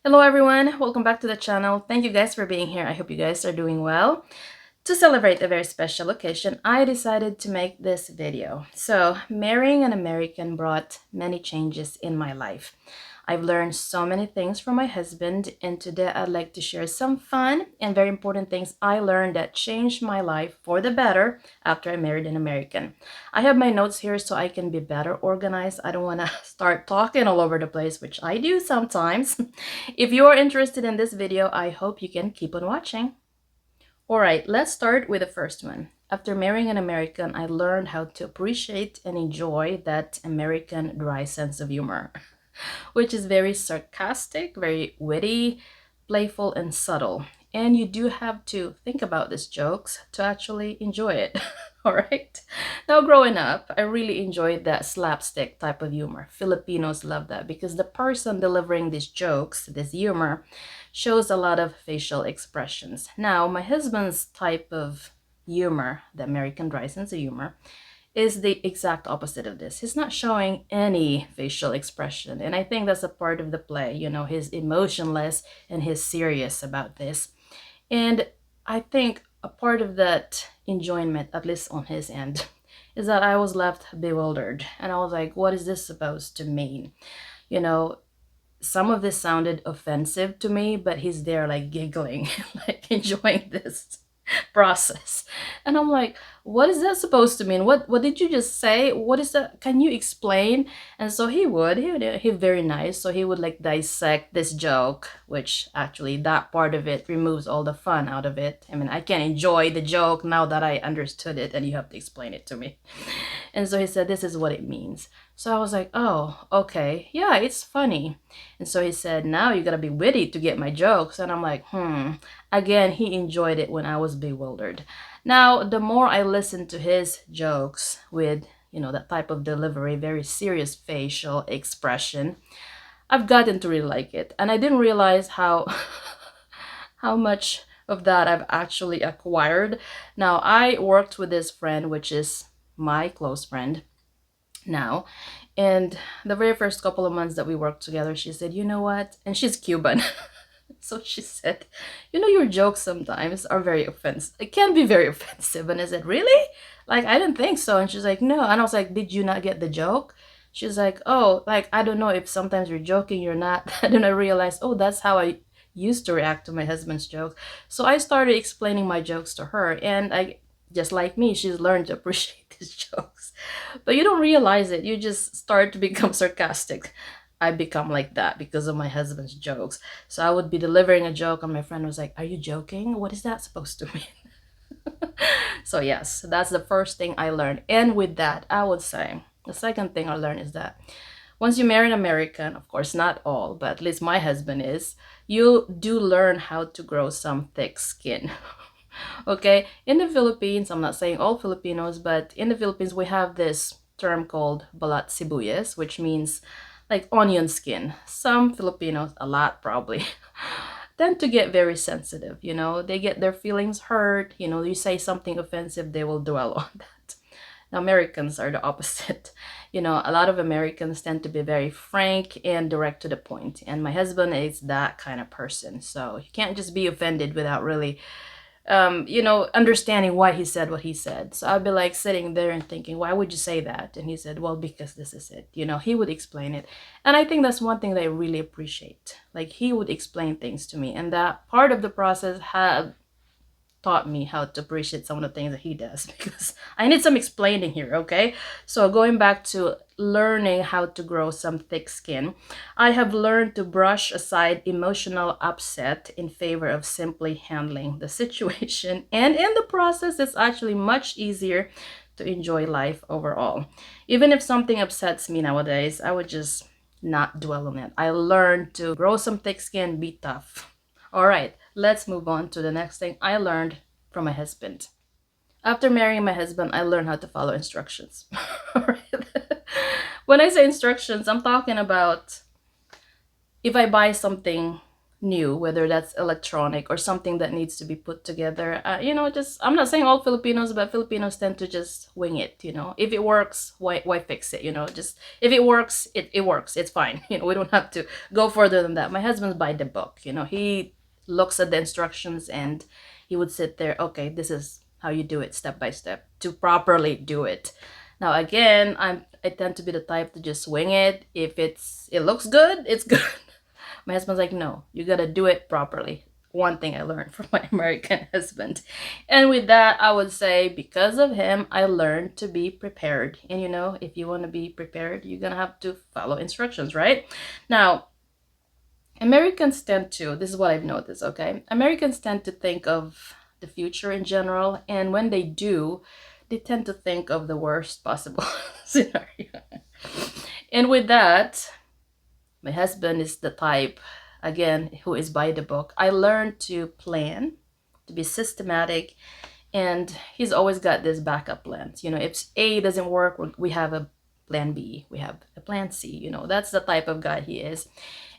Hello everyone, welcome back to the channel. Thank you guys for being here. I hope you guys are doing well. To celebrate a very special occasion, I decided to make this video. So, marrying an American brought many changes in my life. I've learned so many things from my husband, and today I'd like to share some fun and very important things I learned that changed my life for the better after I married an American. I have my notes here so I can be better organized. I don't want to start talking all over the place, which I do sometimes. If you are interested in this video, I hope you can keep on watching. Alright, let's start with the first one. After marrying an American, I learned how to appreciate and enjoy that American dry sense of humor, which is very sarcastic, very witty, playful, and subtle. And you do have to think about these jokes to actually enjoy it. All right. Now, growing up, I really enjoyed that slapstick type of humor. Filipinos love that because the person delivering these jokes, this humor, shows a lot of facial expressions. Now, my husband's type of humor, the American dry sense of humor, is the exact opposite of this. He's not showing any facial expression. And I think that's a part of the play. He's emotionless and he's serious about this. And I think a part of that enjoyment, at least on his end, is that I was left bewildered. And I was like, what is this supposed to mean? You know, some of this sounded offensive to me, but he's there like giggling, like enjoying this process. And I'm like, what is that supposed to mean? What did you just say? What is that? Can you explain? And so he's very nice. So he would like dissect this joke, which actually that part of it removes all the fun out of it. I mean, I can enjoy the joke now that I understood it and you have to explain it to me. And so he said, this is what it means. So I was like, oh, okay. Yeah, it's funny. And so he said, now you gotta be witty to get my jokes. And I'm like, Again, he enjoyed it when I was bewildered. Now, the more I listened to his jokes with, that type of delivery, very serious facial expression, I've gotten to really like it. And I didn't realize how how much of that I've actually acquired. Now, I worked with this friend, which is my close friend now. And the very first couple of months that we worked together, she said, you know what? And she's Cuban. So she said, your jokes sometimes are very offensive. It can be very offensive. And I said, really? Like, I didn't think so. And she's like, no. And I was like, did you not get the joke? She's like, oh, like, I don't know if sometimes you're joking, you're not. And then I realized, oh, that's how I used to react to my husband's jokes. So I started explaining my jokes to her. And just like me, she's learned to appreciate these jokes. But you don't realize it. You just start to become sarcastic. I become like that because of my husband's jokes. So I would be delivering a joke and my friend was like, are you joking? What is that supposed to mean? So yes, that's the first thing I learned. And with that, I would say the second thing I learned is that once you marry an American, of course, not all, but at least my husband is, you do learn how to grow some thick skin. Okay, in the Philippines, I'm not saying all Filipinos, but in the Philippines, we have this term called balat sibuyas, which means like onion skin. Some Filipinos, a lot probably, tend to get very sensitive. They get their feelings hurt. You say something offensive, they will dwell on that. Now, Americans are the opposite. A lot of Americans tend to be very frank and direct to the point. And my husband is that kind of person. So you can't just be offended without really understanding why he said what he said. So I'd be like sitting there and thinking, why would you say that? And he said, well, because this is it. He would explain it. And I think that's one thing that I really appreciate. Like, he would explain things to me. And that part of the process had taught me how to appreciate some of the things that he does because I need some explaining here, okay? So going back to learning how to grow some thick skin, I have learned to brush aside emotional upset in favor of simply handling the situation. And in the process, it's actually much easier to enjoy life overall. Even if something upsets me nowadays, I would just not dwell on it. I learned to grow some thick skin, be tough. All right, let's move on to the next thing I learned from my husband. After marrying my husband, I learned how to follow instructions. All right. When I say instructions, I'm talking about if I buy something new, whether that's electronic or something that needs to be put together. Just, I'm not saying all Filipinos, but Filipinos tend to just wing it. If it works, why fix it? Just if it works, it works. It's fine. We don't have to go further than that. My husband's by the book. He looks at the instructions and he would sit there. Okay, this is how you do it step by step to properly do it. Now again, I tend to be the type to just wing it. If it looks good, it's good. My husband's like, no, you gotta do it properly. One thing I learned from my American husband. And with that, I would say because of him, I learned to be prepared. And if you want to be prepared, you're gonna have to follow instructions, right? Now, Americans tend to, this is what I've noticed, okay? Americans tend to think of the future in general, and when they do, they tend to think of the worst possible scenario. And with that, my husband is the type, again, who is by the book. I learned to plan, to be systematic, and he's always got this backup plans. If A doesn't work, we have a plan B, we have a plan C. That's the type of guy he is.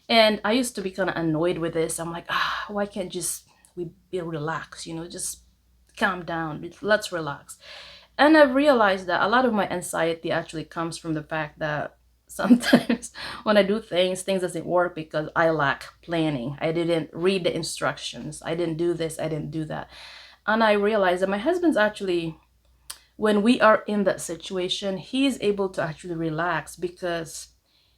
And I used to be kind of annoyed with this. I'm like, why can't just we be relaxed? Just calm down. Let's relax. And I've realized that a lot of my anxiety actually comes from the fact that sometimes when I do things doesn't work because I lack planning. I didn't read the instructions. I didn't do this. I didn't do that. And I realized that my husband's actually, when we are in that situation, he is able to actually relax because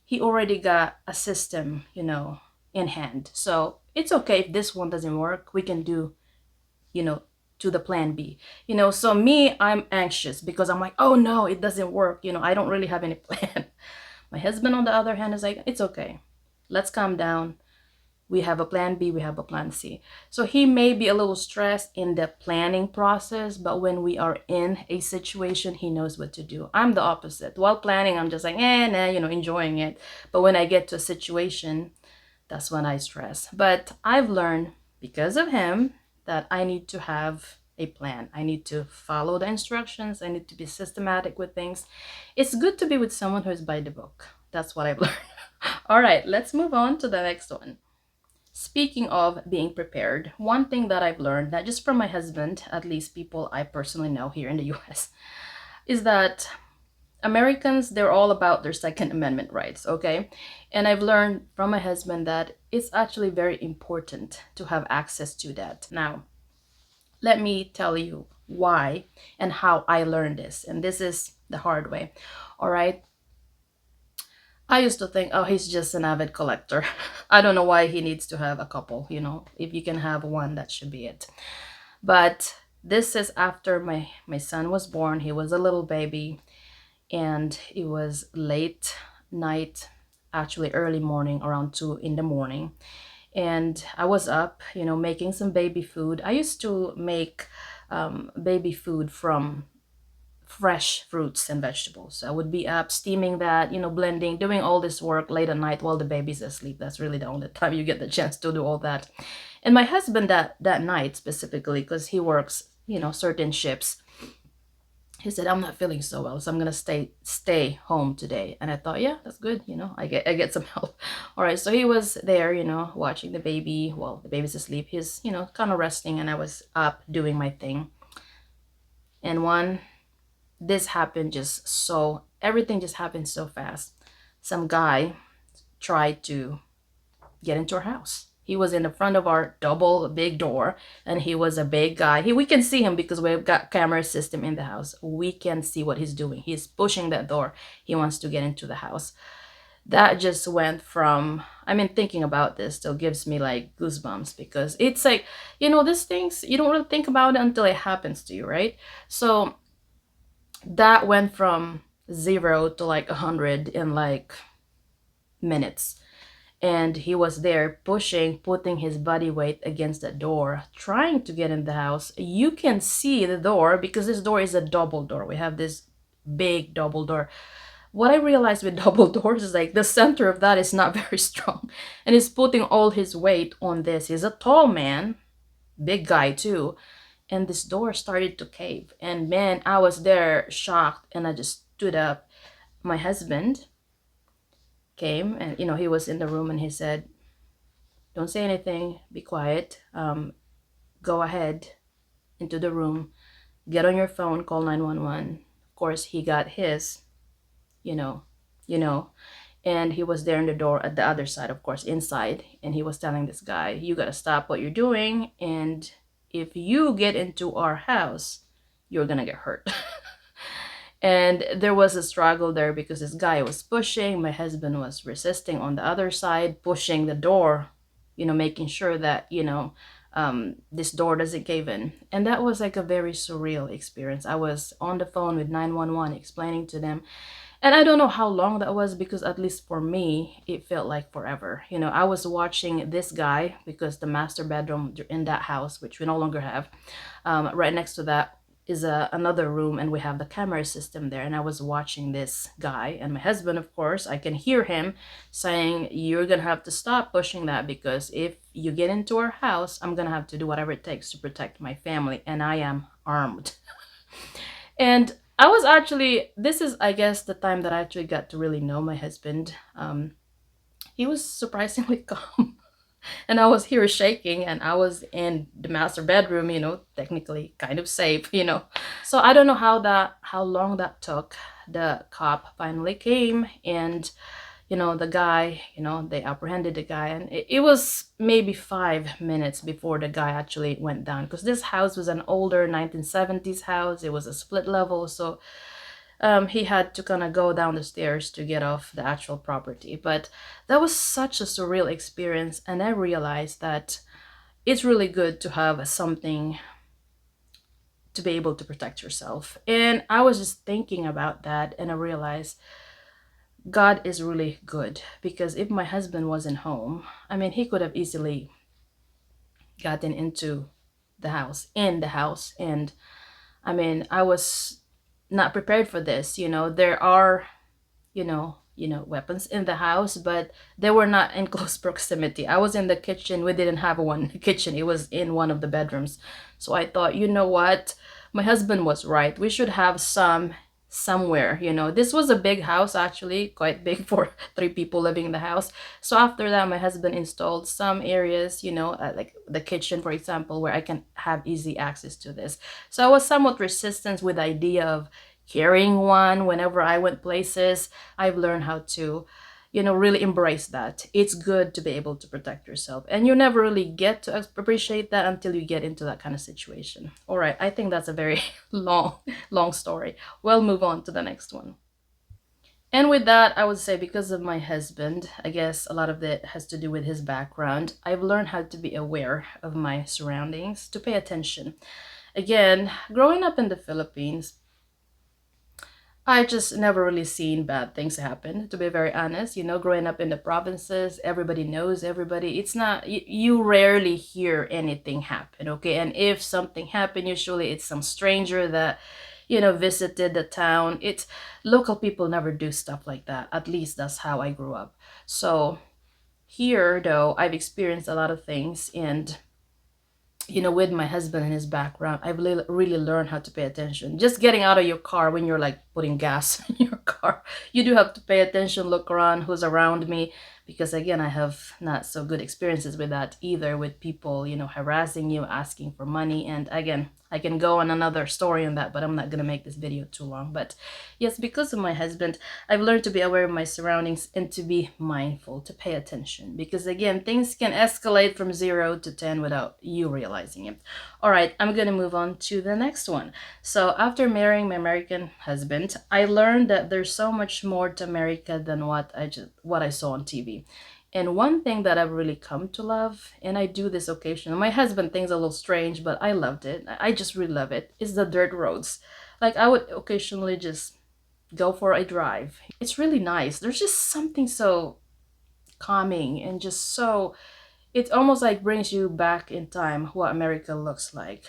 he already got a system, in hand. So it's okay if this one doesn't work. We can do, you know, to the plan B. So me, I'm anxious because I'm like, oh no, it doesn't work. I don't really have any plan. My husband, on the other hand, is like, it's okay. Let's calm down. We have a plan B, we have a plan C. So he may be a little stressed in the planning process, but when we are in a situation, he knows what to do. I'm the opposite. While planning, I'm just like, nah, enjoying it. But when I get to a situation, that's when I stress. But I've learned because of him that I need to have a plan. I need to follow the instructions. I need to be systematic with things. It's good to be with someone who is by the book. That's what I've learned. All right, let's move on to the next one. Speaking of being prepared, one thing that I've learned, not just from my husband, at least people I personally know here in the US, is that Americans, they're all about their Second Amendment rights, okay? And I've learned from my husband that it's actually very important to have access to that. Now, let me tell you why and how I learned this. And this is the hard way, all right? I used to think, oh, he's just an avid collector. I don't know why he needs to have a couple, If you can have one, that should be it. But this is after my son was born. He was a little baby, and it was late night, actually early morning, around 2 in the morning. And I was up, making some baby food. I used to make baby food from fresh fruits and vegetables. So I would be up steaming that, blending, doing all this work late at night while the baby's asleep. That's really the only time you get the chance to do all that. And my husband that night specifically, because he works, certain shifts, he said, I'm not feeling so well, so I'm gonna stay home today. And I thought, yeah, that's good, I get some help. All right, so he was there, watching the baby while the baby's asleep. He's, kind of resting, and I was up doing my thing. And this happened everything just happened so fast. Some guy tried to get into our house. He was in the front of our double big door, and he was a big guy. We can see him because we've got camera system in the house. We can see what he's doing. He's pushing that door. He wants to get into the house. That just went from, thinking about this still gives me like goosebumps, because it's like, these things, you don't really think about it until it happens to you, right? So that went from 0 to like 100 in like minutes. And he was there pushing, putting his body weight against the door, trying to get in the house. You can see the door because this door is a double door. We have this big double door. What I realized with double doors is like the center of that is not very strong. And he's putting all his weight on this. He's a tall man, big guy too. And this door started to cave. And man, I was there shocked, and I just stood up. My husband came, and he was in the room, and he said, don't say anything, be quiet, go ahead into the room, get on your phone, call 911. Of course, he got his, you know, you know, and he was there in the door at the other side, of course, inside, and he was telling this guy, you gotta stop what you're doing, and if you get into our house, you're gonna get hurt. And there was a struggle there because this guy was pushing, my husband was resisting on the other side, pushing the door, making sure that, this door doesn't cave in. And that was like a very surreal experience. I was on the phone with 911 explaining to them, and I don't know how long that was, because at least for me, it felt like forever. I was watching this guy, because the master bedroom in that house, which we no longer have, right next to that is another room, and we have the camera system there. And I was watching this guy, and my husband, of course, I can hear him saying, you're gonna have to stop pushing that, because if you get into our house, I'm gonna have to do whatever it takes to protect my family, and I am armed. And I was actually, this is, I guess, the time that I actually got to really know my husband. He was surprisingly calm. And I was here shaking, and I was in the master bedroom, technically kind of safe, So I don't know how long that took. The cop finally came, and the guy, they apprehended the guy, and it was maybe 5 minutes before the guy actually went down, because this house was an older 1970s house. It was a split level, so he had to kind of go down the stairs to get off the actual property. But that was such a surreal experience, and I realized that it's really good to have something to be able to protect yourself. And I was just thinking about that, and I realized God is really good, because if my husband wasn't home, I mean, he could have easily gotten into in the house. And I mean, I was not prepared for this. There are, weapons in the house, but they were not in close proximity. I was in the kitchen. We didn't have one in the kitchen. It was in one of the bedrooms. So I thought, you know what? My husband was right. We should have some somewhere. This was a big house, actually quite big for 3 people living in the house. So after that, my husband installed some areas, like the kitchen, for example, where I can have easy access to this. So I was somewhat resistant with the idea of carrying one whenever I went places. I've learned how to, really embrace that. It's good to be able to protect yourself. And you never really get to appreciate that until you get into that kind of situation. All right, I think that's a very long story. We'll move on to the next one. And with that, I would say, because of my husband, I guess a lot of it has to do with his background. I've learned how to be aware of my surroundings, to pay attention. Again, growing up in the Philippines, I just never really seen bad things happen, to be very honest. Growing up in the provinces, everybody knows everybody. It's not, you rarely hear anything happen, okay? And if something happened, usually it's some stranger that, visited the town. It's local people never do stuff like that. At least that's how I grew up. So here, though, I've experienced a lot of things, and with my husband and his background, I've really learned how to pay attention. Just getting out of your car when you're like putting gas in your car, you do have to pay attention, look around, who's around me. Because again, I have not so good experiences with that either, with people, harassing you, asking for money. And again, I can go on another story on that, but I'm not going to make this video too long. But yes, because of my husband, I've learned to be aware of my surroundings and to be mindful, to pay attention. Because again, things can escalate from 0 to 10 without you realizing it. All right, I'm going to move on to the next one. So after marrying my American husband, I learned that there's so much more to America than what I saw on TV. And one thing that I've really come to love, and I do this occasionally, my husband thinks a little strange, but I loved it. I just really love it, is the dirt roads. Like, I would occasionally just go for a drive. It's really nice. There's just something so calming, and just so, it almost like brings you back in time what America looks like.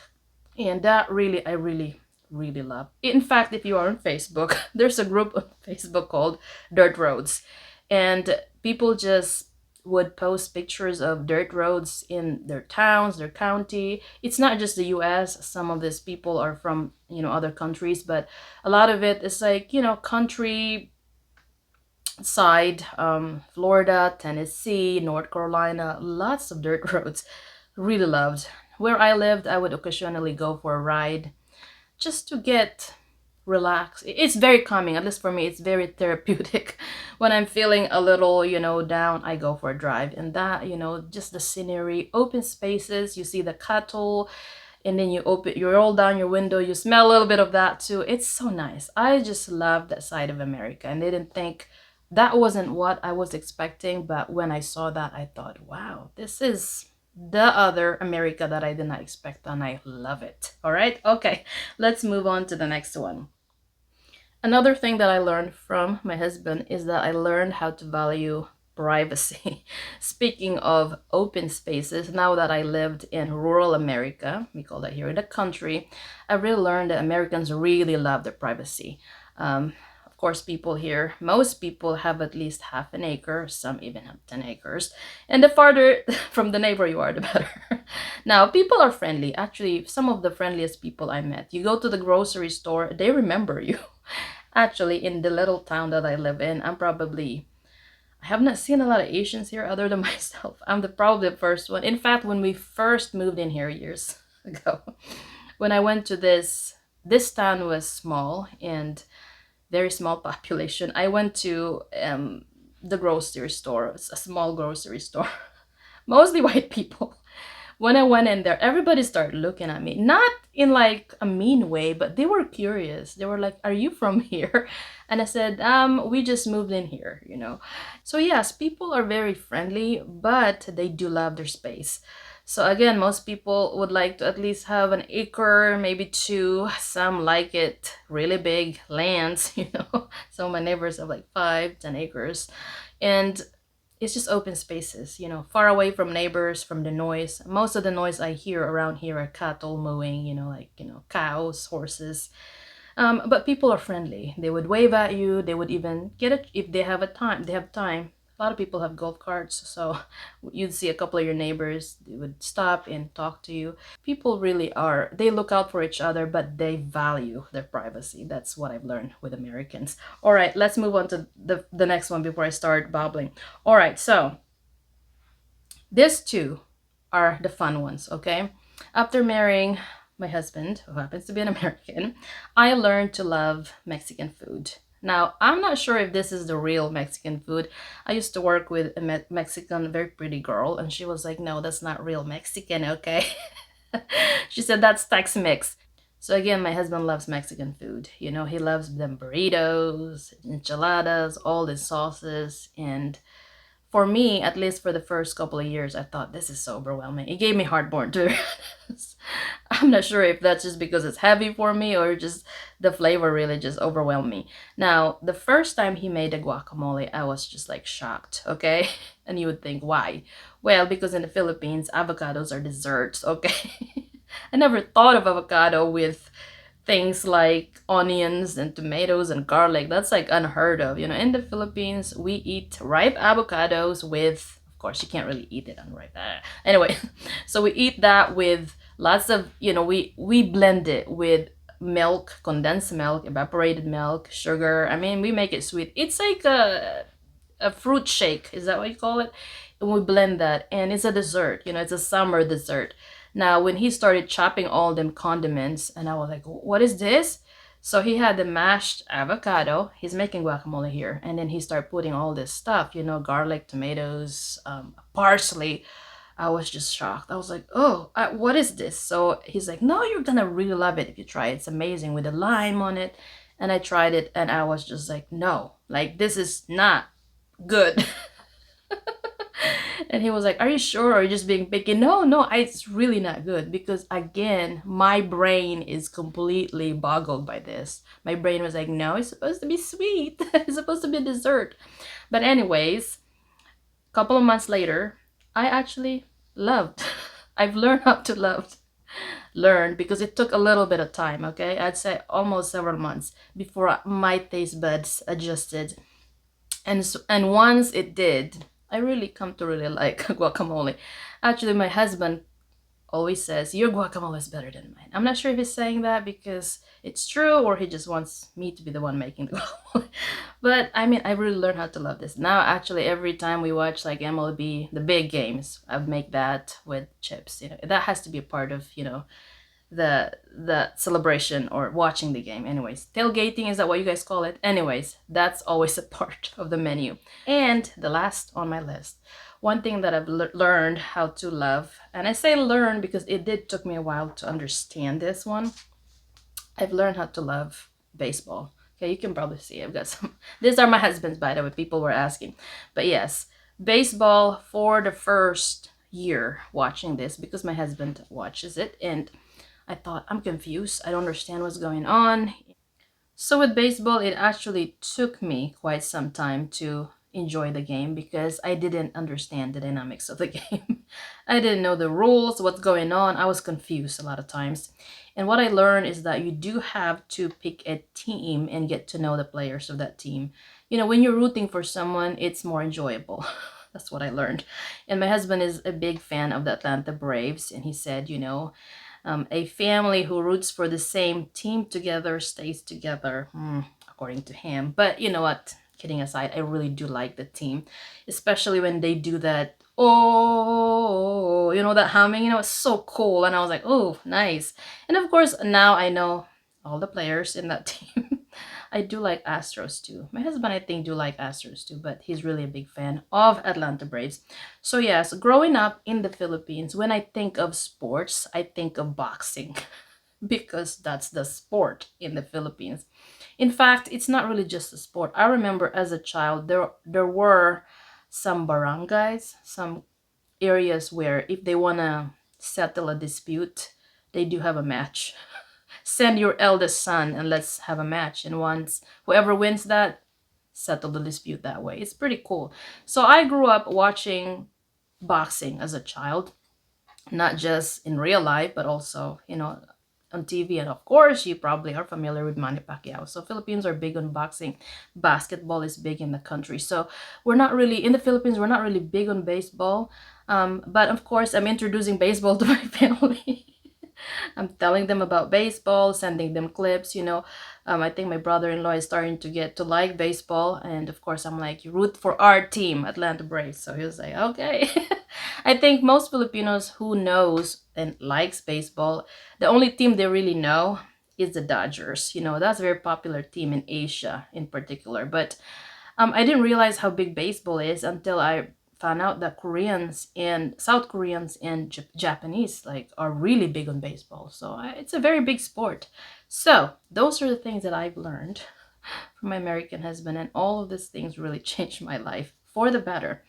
And that really, I really love. In fact, if you are on Facebook, there's a group on Facebook called Dirt Roads. And people just would post pictures of dirt roads in their towns, their county. It's not just the US. Some of these people are from, other countries, but a lot of it is like, country side, Florida, Tennessee, North Carolina, lots of dirt roads. Really loved. Where I lived, I would occasionally go for a ride just to get relaxed. It's very calming, at least for me. It's very therapeutic. When I'm feeling a little, down, I go for a drive. And that, just the scenery, open spaces, you see the cattle, and then you roll down your window, you smell a little bit of that too. It's so nice. I just love that side of America, and didn't think that wasn't what I was expecting, but when I saw that, I thought, wow, this is the other America that I did not expect, and I love it. All right, okay, let's move on to the next one. Another thing that I learned from my husband is that I learned how to value privacy. Speaking of open spaces, now that I lived in rural America, we call that here in the country, I really learned that Americans really love their privacy. Of course, people here, most people have at least half an acre, some even have 10 acres. And the farther from the neighbor you are, the better. Now, people are friendly. Actually, some of the friendliest people I met. You go to the grocery store, they remember you. Actually, in the little town that I live in, I have not seen a lot of Asians here other than myself. I'm probably the first one. In fact, when we first moved in here years ago, when I went to this town was small and very small population. I went to the grocery store, a small grocery store, mostly white people. When I went in there, everybody started looking at me. Not in like a mean way, but they were curious. They were like, "Are you from here?" And I said, we just moved in here. So yes, people are very friendly, but they do love their space. So again, most people would like to at least have an acre, maybe two. Some like it really big lands. Some of my neighbors have like 5, 10 acres. And it's just open spaces, far away from neighbors, from the noise. Most of the noise I hear around here are cattle mooing, cows, horses. But people are friendly. They would wave at you. They would even get it if they have time. They have time. A lot of people have golf carts, so you'd see a couple of your neighbors. They would stop and talk to you. People really are. They look out for each other, but they value their privacy. That's what I've learned with Americans. All right, let's move on to the next one before I start babbling. All right, so these two are the fun ones, okay? After marrying my husband, who happens to be an American, I learned to love Mexican food. Now, I'm not sure if this is the real Mexican food. I used to work with a Mexican, very pretty girl, and she was like, no, that's not real Mexican, okay? She said, that's Tex-Mex. So again, my husband loves Mexican food. He loves them burritos, enchiladas, all the sauces, and for me, at least for the first couple of years, I thought this is so overwhelming. It gave me heartburn too. I'm not sure if that's just because it's heavy for me or just the flavor really just overwhelmed me. Now, the first time he made a guacamole, I was just like shocked, okay? And you would think, why? Well, because in the Philippines, avocados are desserts, okay? I never thought of avocado with things like onions and tomatoes and garlic. That's like unheard of. In the Philippines, we eat ripe avocados with, of course, you can't really eat it unripe. Anyway, so we eat that with lots of, we blend it with milk, condensed milk, evaporated milk, sugar. I mean, we make it sweet. It's like a fruit shake. Is that what you call it? And we blend that, and it's a dessert. It's a summer dessert. Now, when he started chopping all them condiments, and I was like, what is this? So he had the mashed avocado. He's making guacamole here. And then he started putting all this stuff, garlic, tomatoes, parsley. I was just shocked. I was like, oh, what is this? So he's like, no, you're going to really love it if you try it. It's amazing with the lime on it. And I tried it, and I was just like, no, like this is not good. And he was like, are you sure? Or are you just being picky? No, it's really not good because, again, my brain is completely boggled by this. My brain was like, no, it's supposed to be sweet. It's supposed to be a dessert. But anyways, a couple of months later, I actually loved. I've learned how to learn because it took a little bit of time, okay? I'd say almost several months before my taste buds adjusted. And once it did, I really come to really like guacamole. Actually, my husband always says, your guacamole is better than mine. I'm not sure if he's saying that because it's true or he just wants me to be the one making the guacamole. But I mean, I really learned how to love this. Now, actually, every time we watch like MLB, the big games, I make that with chips. You know, that has to be a part of, you know, the celebration or watching the game. Anyways, tailgating, is that what you guys call it? Anyways, that's always a part of the menu. And the last on my list, one thing that I've learned how to love, and I say learn because it did took me a while to understand this one. I've learned how to love baseball. Okay, you can probably see I've got some. These are my husband's, by the way. People were asking, but yes, baseball for the first year watching this because my husband watches it, and I thought, I'm confused. I don't understand what's going on. So with baseball, it actually took me quite some time to enjoy the game because I didn't understand the dynamics of the game. I didn't know the rules, what's going on. I was confused a lot of times. And what I learned is that you do have to pick a team and get to know the players of that team. You know, when you're rooting for someone, it's more enjoyable. That's what I learned. And my husband is a big fan of the Atlanta Braves, and he said, you know, a family who roots for the same team together stays together, according to him. But you know what? Kidding aside, I really do like the team, especially when they do that. Oh, you know, that humming, you know, it's so cool. And I was like, oh, nice. And of course, now I know all the players in that team. I do like Astros too. My husband, I think, do like Astros too, but he's really a big fan of Atlanta Braves. So yes, growing up in the Philippines, when I think of sports, I think of boxing because that's the sport in the Philippines. In fact, it's not really just a sport. I remember as a child, there were some barangays, some areas where if they want to settle a dispute, they do have a match. Send your eldest son and let's have a match. And once whoever wins that, settle the dispute that way. It's pretty cool. So I grew up watching boxing as a child, not just in real life, but also, you know, on TV. And of course, you probably are familiar with Manny Pacquiao. So Philippines are big on boxing. Basketball is big in the country. So we're not really, in the Philippines, we're not really big on baseball. But of course, I'm introducing baseball to my family. I'm telling them about baseball, sending them clips, you know. I think my brother-in-law is starting to get to like baseball. And of course, I'm like, you root for our team, Atlanta Braves. So he was like, okay. I think most Filipinos who knows and likes baseball, the only team they really know is the Dodgers. You know, that's a very popular team in Asia in particular. But I didn't realize how big baseball is until I found out that Koreans and South Koreans and Japanese like are really big on baseball. So it's a very big sport. So those are the things that I've learned from my American husband, and all of these things really changed my life for the better.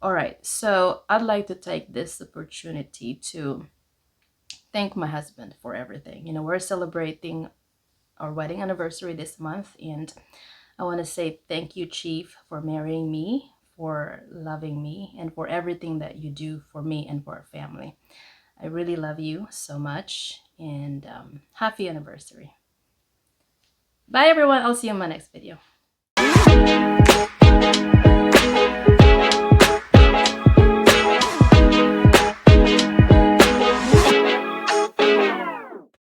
All right, so I'd like to take this opportunity to thank my husband for everything. You know, we're celebrating our wedding anniversary this month, and I want to say thank you, Chief, for marrying me, for loving me, and for everything that you do for me and for our family. I really love you so much, and happy anniversary. Bye, everyone. I'll see you in my next video.